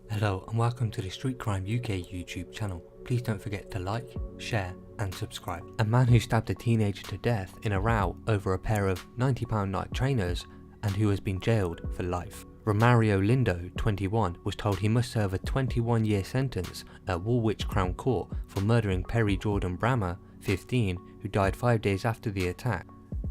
Hello and welcome to the Street Crime UK YouTube channel. Please don't forget to like, share and subscribe. A man who stabbed a teenager to death in a row over a pair of £90 night trainers and who has been jailed for life. Romario Lindo, 21, was told he must serve a 21-year sentence at Woolwich Crown Court for murdering Perry Jordan Brammer, 15, who died 5 days after the attack.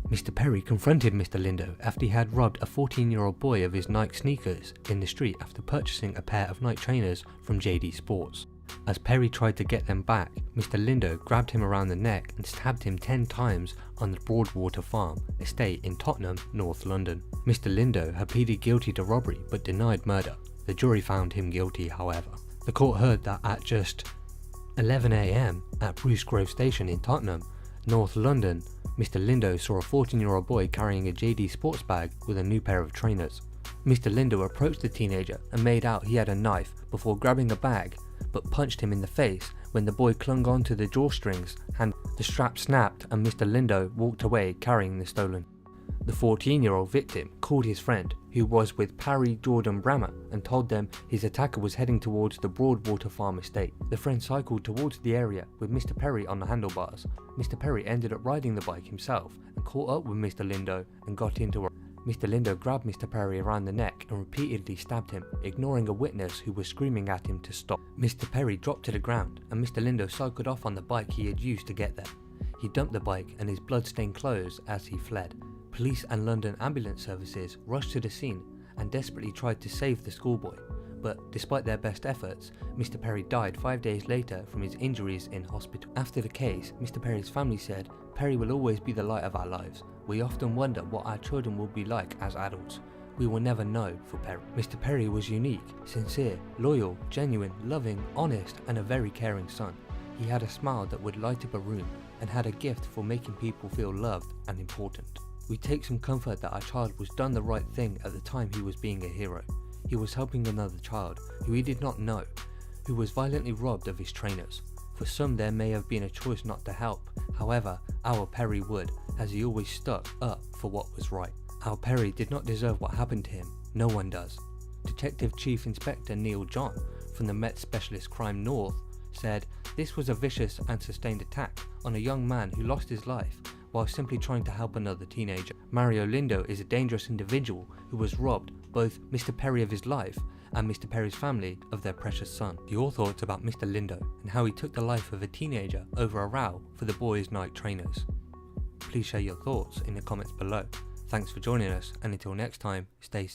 Mr. Perry confronted Mr. Lindo after he had robbed a 14-year-old boy of his Nike sneakers in the street after purchasing a pair of Nike trainers from JD Sports. As Perry tried to get them back, Mr. Lindo grabbed him around the neck and stabbed him 10 times on the Broadwater Farm estate in Tottenham, North London. Mr. Lindo had pleaded guilty to robbery but denied murder. The jury found him guilty, however. The court heard that at just 11 AM at Bruce Grove Station in Tottenham, North London, Mr. Lindo saw a 14-year-old boy carrying a JD Sports bag with a new pair of trainers. Mr. Lindo approached the teenager and made out he had a knife before grabbing a bag, but punched him in the face when the boy clung on to the drawstrings and the strap snapped and Mr. Lindo walked away carrying the stolen. The 14-year-old victim called his friend, who was with Perry Jordan Brammer, and told them his attacker was heading towards the Broadwater Farm estate. The friend cycled towards the area with Mr. Perry on the handlebars. Mr. Perry ended up riding the bike himself and caught up with Mr. Lindo and got into a Mr. Lindo grabbed Mr. Perry around the neck and repeatedly stabbed him, ignoring a witness who was screaming at him to stop. Mr. Perry dropped to the ground and Mr. Lindo cycled off on the bike he had used to get there. He dumped the bike and his blood-stained clothes as he fled. Police and London ambulance services rushed to the scene and desperately tried to save the schoolboy, but despite their best efforts, Mr. Perry died 5 days later from his injuries in hospital. After the case, Mr. Perry's family said, "Perry will always be the light of our lives. We often wonder what our children will be like as adults. We will never know for Perry." Mr. Perry was unique, sincere, loyal, genuine, loving, honest and a very caring son. He had a smile that would light up a room and had a gift for making people feel loved and important. We take some comfort that our child was done the right thing at the time he was being a hero. He was helping another child, who he did not know, who was violently robbed of his trainers. For some there may have been a choice not to help, however, our Perry would, as he always stuck up for what was right. Our Perry did not deserve what happened to him, no one does. Detective Chief Inspector Neil John from the Met Specialist Crime North said, "This was a vicious and sustained attack on a young man who lost his life while simply trying to help another teenager. Mario Lindo is a dangerous individual who was robbed both Mr. Perry of his life and Mr. Perry's family of their precious son." Your thoughts about Mr. Lindo and how he took the life of a teenager over a row for the boys' night trainers? Please share your thoughts in the comments below. Thanks for joining us, and until next time, stay safe.